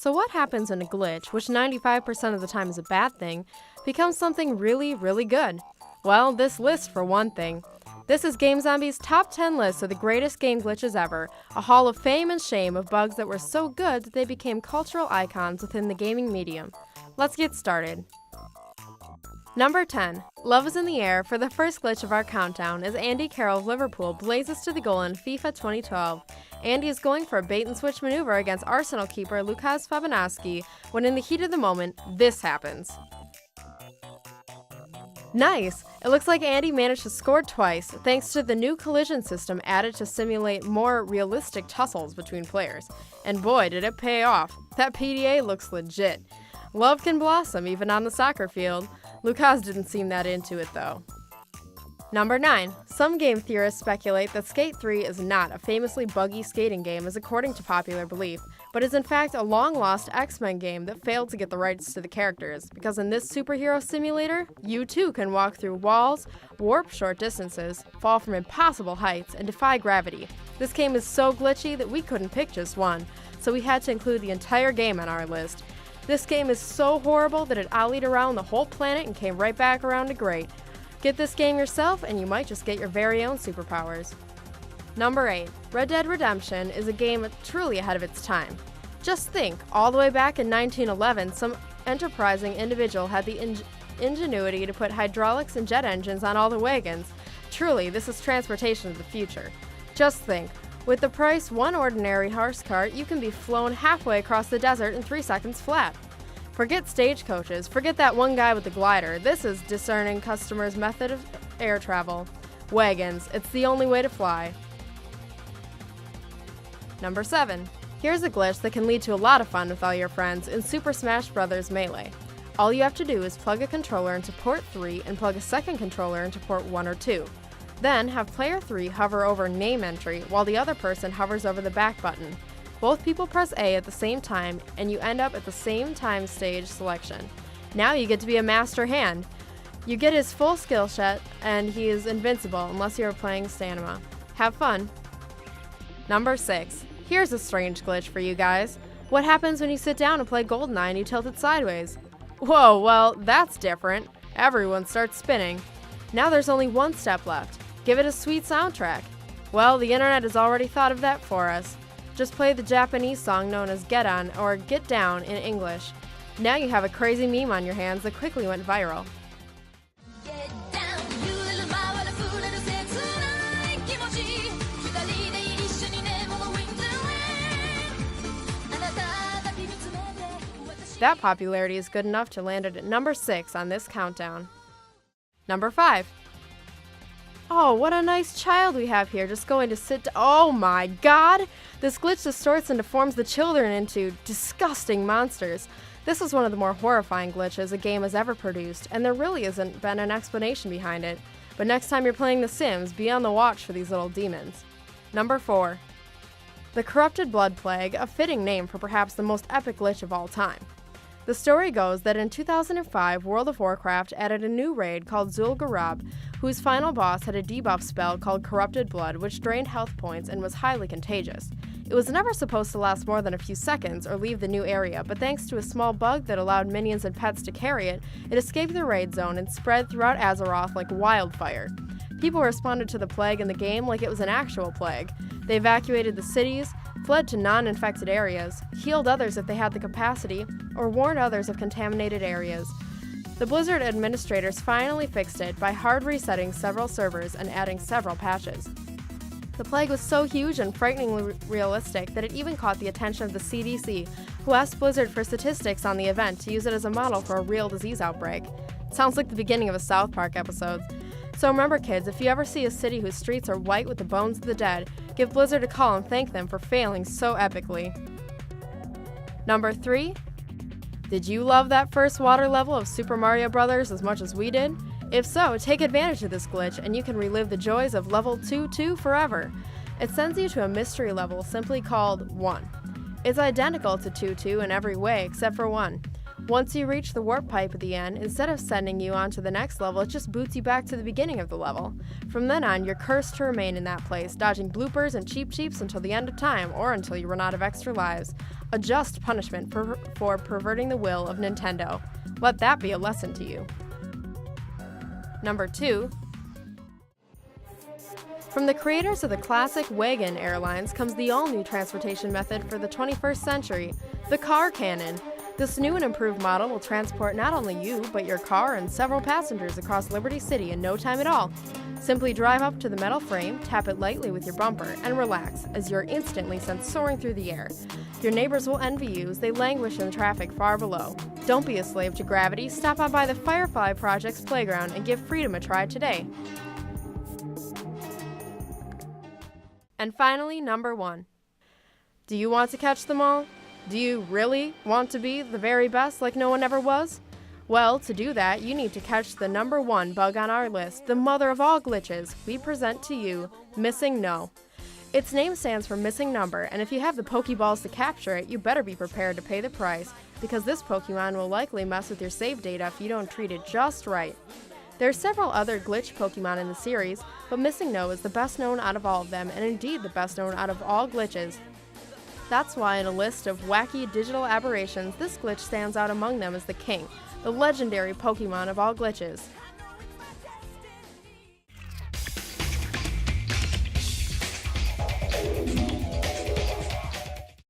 So what happens when a glitch, which 95% of the time is a bad thing, becomes something really, really good? Well, this list for one thing. This is Game Zombie's top 10 list of the greatest game glitches ever, a hall of fame and shame of bugs that were so good that they became cultural icons within the gaming medium. Let's get started. Number 10. Love is in the air for the first glitch of our countdown as Andy Carroll of Liverpool blazes to the goal in FIFA 2012. Andy is going for a bait-and-switch maneuver against Arsenal keeper Lukas Fabianski when in the heat of the moment, this happens. Nice! It looks like Andy managed to score twice thanks to the new collision system added to simulate more realistic tussles between players. And boy, did it pay off. That PDA looks legit. Love can blossom even on the soccer field. Lukas didn't seem that into it though. Number 9. Some game theorists speculate that Skate 3 is not a famously buggy skating game as according to popular belief, but is in fact a long-lost X-Men game that failed to get the rights to the characters, because in this superhero simulator, you too can walk through walls, warp short distances, fall from impossible heights, and defy gravity. This game is so glitchy that we couldn't pick just one, so we had to include the entire game on our list. This game is so horrible that it ollied around the whole planet and came right back around to great. Get this game yourself and you might just get your very own superpowers. Number 8. Red Dead Redemption is a game truly ahead of its time. Just think, all the way back in 1911, some enterprising individual had the ingenuity to put hydraulics and jet engines on all the wagons. Truly, this is transportation of the future. Just think, with the price one ordinary horse cart, you can be flown halfway across the desert in 3 seconds flat. Forget stagecoaches, forget that one guy with the glider. This is discerning customers' method of air travel. Wagons, it's the only way to fly. Number 7. Here's a glitch that can lead to a lot of fun with all your friends in Super Smash Bros. Melee. All you have to do is plug a controller into port 3 and plug a second controller into port 1 or 2. Then have player 3 hover over name entry while the other person hovers over the back button. Both people press A at the same time and you end up at the same time stage selection. Now you get to be a master hand. You get his full skill set and he is invincible unless you are playing stamina. Have fun! Number 6. Here's a strange glitch for you guys. What happens when you sit down and play GoldenEye and you tilt it sideways? Whoa, well, that's different. Everyone starts spinning. Now there's only one step left. Give it a sweet soundtrack. Well, the internet has already thought of that for us. Just play the Japanese song known as Get On or Get Down in English. Now you have a crazy meme on your hands that quickly went viral. That popularity is good enough to land it at number 6 on this countdown. Number 5. Oh, what a nice child we have here, just going to sit down. Oh my god! This glitch distorts and deforms the children into disgusting monsters. This is one of the more horrifying glitches a game has ever produced, and there really hasn't been an explanation behind it. But next time you're playing The Sims, be on the watch for these little demons. Number 4. The Corrupted Blood Plague, a fitting name for perhaps the most epic glitch of all time. The story goes that in 2005, World of Warcraft added a new raid called Zul'Gurub, whose final boss had a debuff spell called Corrupted Blood, which drained health points and was highly contagious. It was never supposed to last more than a few seconds or leave the new area, but thanks to a small bug that allowed minions and pets to carry it, it escaped the raid zone and spread throughout Azeroth like wildfire. People responded to the plague in the game like it was an actual plague. They evacuated the cities, fled to non-infected areas, healed others if they had the capacity, or warned others of contaminated areas. The Blizzard administrators finally fixed it by hard resetting several servers and adding several patches. The plague was so huge and frighteningly realistic that it even caught the attention of the CDC, who asked Blizzard for statistics on the event to use it as a model for a real disease outbreak. Sounds like the beginning of a South Park episode. So remember kids, if you ever see a city whose streets are white with the bones of the dead, give Blizzard a call and thank them for failing so epically. Number 3. Did you love that first water level of Super Mario Bros. As much as we did? If so, take advantage of this glitch and you can relive the joys of level 2-2 forever. It sends you to a mystery level simply called 1. It's identical to 2-2 in every way except for 1. Once you reach the warp pipe at the end, instead of sending you on to the next level, it just boots you back to the beginning of the level. From then on, you're cursed to remain in that place, dodging bloopers and cheap cheeps until the end of time, or until you run out of extra lives. A just punishment for perverting the will of Nintendo. Let that be a lesson to you. Number 2. From the creators of the classic wagon airlines comes the all-new transportation method for the 21st century, the car cannon. This new and improved model will transport not only you, but your car and several passengers across Liberty City in no time at all. Simply drive up to the metal frame, tap it lightly with your bumper, and relax as you're instantly sent soaring through the air. Your neighbors will envy you as they languish in the traffic far below. Don't be a slave to gravity. Stop on by the Firefly Project's playground and give freedom a try today. And finally, number 1. Do you want to catch them all? Do you really want to be the very best like no one ever was? Well, to do that, you need to catch the number 1 bug on our list, the mother of all glitches. We present to you Missing No. Its name stands for missing number, and if you have the Pokeballs to capture it, you better be prepared to pay the price, because this Pokemon will likely mess with your save data if you don't treat it just right. There are several other glitch Pokemon in the series, but Missing No is the best known out of all of them, and indeed the best known out of all glitches. That's why in a list of wacky digital aberrations, this glitch stands out among them as the king, the legendary Pokemon of all glitches.